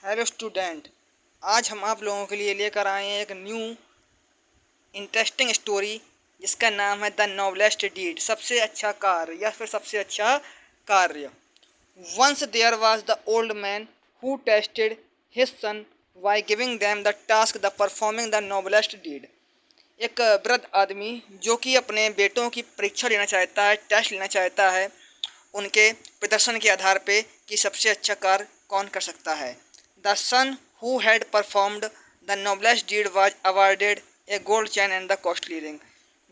Hello student. आज हम आप लोगों के लिए लेकर आए हैं एक न्यू इंटरेस्टिंग स्टोरी जिसका नाम है द नोबलेस्ट डीड, सबसे अच्छा कार्य या फिर सबसे अच्छा कार्य। Once there was the old man who tested his son by giving them the task the performing the noblest deed. एक वृद्ध आदमी जो कि अपने बेटों की परीक्षा लेना चाहता है, टेस्ट लेना चाहता है उनके प्रदर्शन के आधार पे कि सबसे अच्छा कार्य कौन कर सकता है। The son who had performed the noblest deed was awarded a gold chain and the costly ring.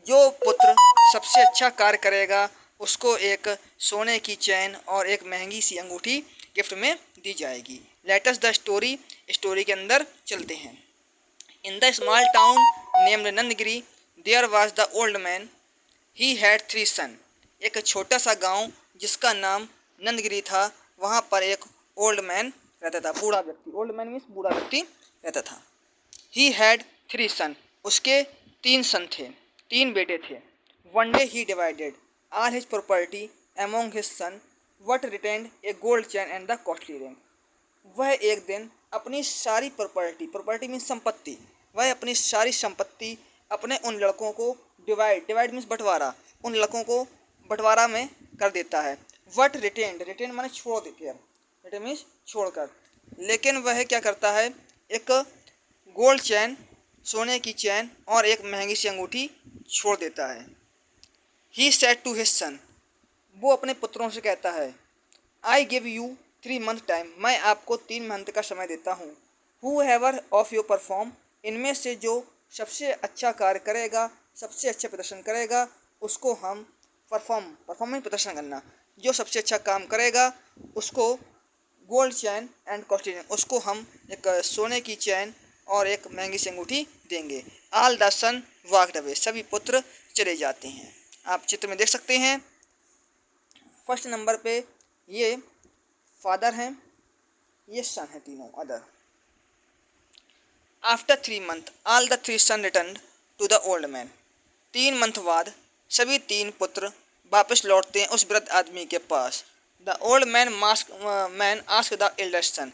जो पुत्र सबसे अच्छा कार्य करेगा उसको एक सोने की चैन और एक महंगी सी अंगूठी गिफ्ट में दी जाएगी। Let us the story, story के अंदर चलते हैं। In the small town named Nandgiri there was the old man, he had three son. एक छोटा सा गांव जिसका नाम नंदगिरी था, वहाँ पर एक ओल्ड मैन रहता था, बूढ़ा व्यक्ति। ओल्ड मैन मीन्स बूढ़ा व्यक्ति रहता था। ही हैड थ्री सन, उसके तीन सन थे, तीन बेटे थे। One day he divided all his property among his son what retained A gold chain and the costly ring. वह एक दिन अपनी सारी प्रॉपर्टी, प्रॉपर्टी मीन्स संपत्ति, वह अपनी सारी संपत्ति अपने उन लड़कों को डिवाइड, डिवाइड मीन्स बंटवारा, उन लड़कों को बंटवारा में कर देता है। वट रिटेन्ड, रिटेन माने छोड़ देकर, रिटेन मीन्स छोड़कर। लेकिन वह क्या करता है, एक गोल्ड चैन, सोने की चैन और एक महंगी सी अंगूठी छोड़ देता है। He said to his son, वो अपने पुत्रों से कहता है, I give you 3 month time, मैं आपको 3 मंथ का समय देता हूँ। Whoever of you perform, इनमें से जो सबसे अच्छा कार्य करेगा, सबसे अच्छा प्रदर्शन करेगा, उसको हम परफॉर्म में प्रदर्शन करना, जो सबसे अच्छा काम करेगा उसको गोल्ड चैन एंड कॉस्टली, उसको हम एक सोने की चैन और एक महंगी सी अंगूठी देंगे। All the son walked away, सभी पुत्र चले जाते हैं। आप चित्र में देख सकते हैं, फर्स्ट नंबर पे ये फादर हैं, ये सन है, तीनों other. After 3 month all the three son return to the old man. 3 month बाद सभी तीन पुत्र वापस लौटते हैं उस वृद्ध आदमी के पास। The old man ask the eldest son,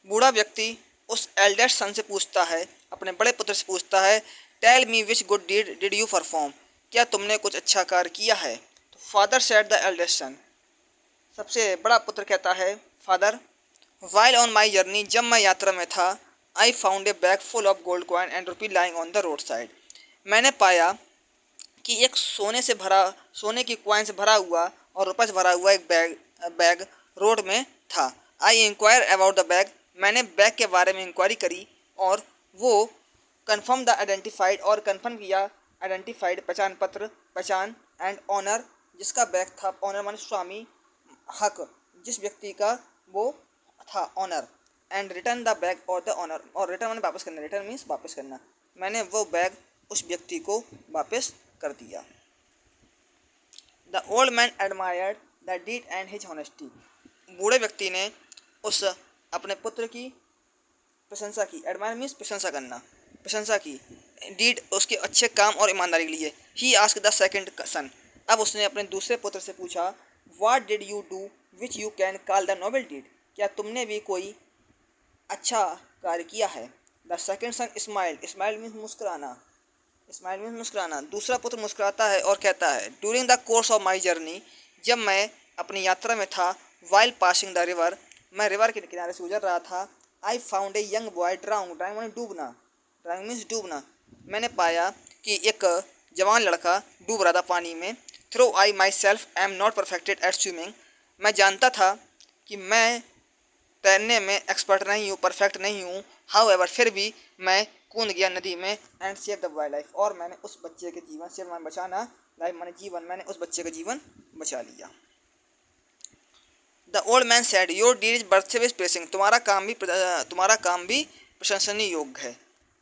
बूढ़ा व्यक्ति उस एल्डेस्ट सन से पूछता है, अपने बड़े पुत्र से पूछता है, tell me which good deed did you perform, क्या तुमने कुछ अच्छा कार्य किया है। तो father said the eldest son, सबसे बड़ा पुत्र कहता है, father, while on my journey, जब मैं यात्रा में था, I found a bag full of gold coin and rupee lying on the road side. मैंने पाया कि एक सोने की कॉइन से भरा हुआ और रुपये से भरा हुआ एक बैग रोड में था। I enquire about the bag, मैंने बैग के बारे में इंक्वायरी करी और वो कन्फर्म द आइडेंटिफाइड, और कन्फर्म किया आइडेंटिफाइड, पहचान पत्र, पहचान, एंड ऑनर, जिसका बैग था, ऑनर माने स्वामी, हक, जिस व्यक्ति का वो था, owner, and return the bag और द ऑनर, और रिटर्न माने वापस करना, रिटर्न मीन्स वापस करना, मैंने वो बैग उस व्यक्ति को वापस कर दिया। The old man admired the deed and his honesty, बूढ़े व्यक्ति ने उस अपने पुत्र की प्रशंसा की, एडमायर मीन्स प्रशंसा करना, प्रशंसा की, डीड उसके अच्छे काम और ईमानदारी के लिए। He ask the second son, अब उसने अपने दूसरे पुत्र से पूछा, what did you do which you can call the noble deed, क्या तुमने भी कोई अच्छा कार्य किया है। The second son smile, smile means मुस्कुराना, स्माइल मीन्स मुस्कुराना। दूसरा पुत्र मुस्कुराता है और कहता है, during the course of my journey, जब मैं अपनी यात्रा में था, वाइल पासिंग द रिवर, मैं रिवर के किनारे से गुजर रहा था, I found a young boy drowning, drowning माने डूबना, ड्राउंग मीन्स डूबना, मैंने पाया कि एक जवान लड़का डूब रहा था पानी में। Throw I myself am not perfected at swimming, मैं जानता था कि मैं तैरने में एक्सपर्ट नहीं हूँ, परफेक्ट नहीं हूँ। हाउ एवर, फिर भी मैं कूद गया नदी में, and save the boy life, और मैंने उस बच्चे के जीवन, सेव माने बचाना, लाइफ माने जीवन, मैंने उस बच्चे का जीवन बचा लिया। The old man said, your deed is worth with praising, तुम्हारा काम भी प्रशंसनीय योग्य है।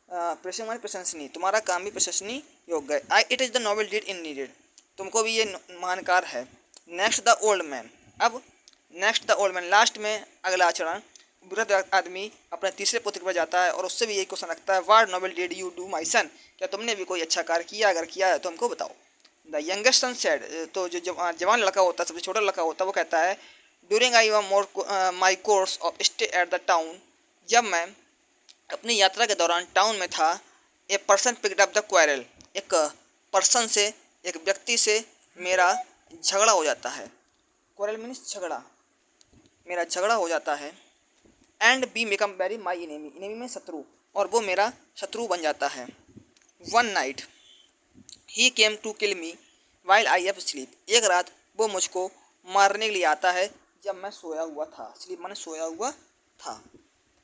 प्रेसिंग माने प्रशंसनीय, तुम्हारा काम भी प्रशंसनीय योग्य है। I it is the noble deed in needed, तुमको भी ये महान कार्य है। नेक्स्ट द ओल्ड मैन, अब next the old man, last में अगला आचरण, वृद्ध आदमी अपने तीसरे पुत्र के पास जाता है और उससे भी यही क्वेश्चन रखता है, what noble deed you do my son, क्या तुमने भी कोई अच्छा कार्य किया, अगर किया है तो हमको बताओ। द यंगेस्ट सन सेड, तो जो जवान लड़का होता है, सबसे छोटा लड़का होता है, वो कहता है, during I more my course of stay at the town जब मैं अपनी यात्रा के दौरान टाउन में था, a person picked up the quarrel. एक पर्सन से, एक व्यक्ति से मेरा झगड़ा हो जाता है। क्वारल मीन्स झगड़ा, मेरा झगड़ा हो जाता है। And be become very my enemy, enemy में शत्रु, और वो मेरा शत्रु बन जाता है। One night he came to kill me while I एफ स्लीप। एक रात वो मुझको मारने के लिए आता है जब मैं सोया हुआ था। स्लीप माने सोया हुआ था।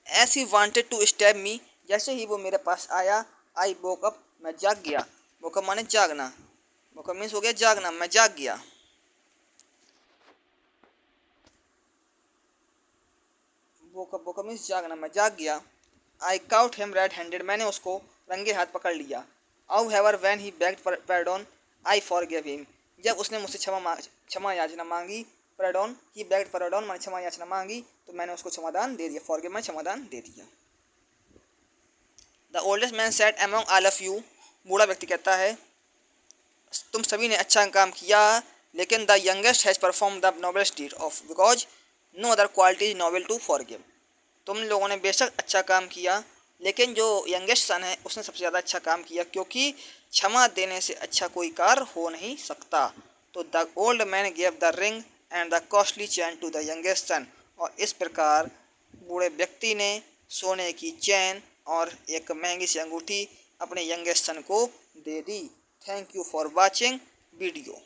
As he wanted to stab me, जैसे ही वो मेरे पास आया, आई वोक अप, मैं जाग गया। वोक अप माने जागना, वोक अप मीन्स हो गया जागना, मैं जाग गया। वोक अप मीन्स जागना, मैं जाग गया। I caught him red handed, मैंने उसको रंगे हाथ पकड़ लिया। However when he begged pardon I forgive him, जब उसने मुझसे क्षमा याचना मांगी। पैरडॉन ही बेग्ड पैरडॉन, मैंने क्षमा याचना मांगी तो मैंने उसको क्षमादान दे दिया। फॉरगिव मैं क्षमादान दे दिया। The oldest man said among all of you, बूढ़ा व्यक्ति कहता है तुम सभी ने अच्छा काम किया, लेकिन the youngest has perform the noblest deed of because no other quality is noble to forgive. तुम लोगों ने बेशक अच्छा काम किया, लेकिन जो यंगेस्ट सन है उसने सबसे ज़्यादा अच्छा काम किया, क्योंकि क्षमा देने से अच्छा कोई कार्य हो नहीं सकता। तो the old man gave the ring and the costly chain to the youngest son, और इस प्रकार बूढ़े व्यक्ति ने सोने की चैन और एक महंगी सी अंगूठी अपने यंगेस्ट सन को दे दी। Thank you for watching video.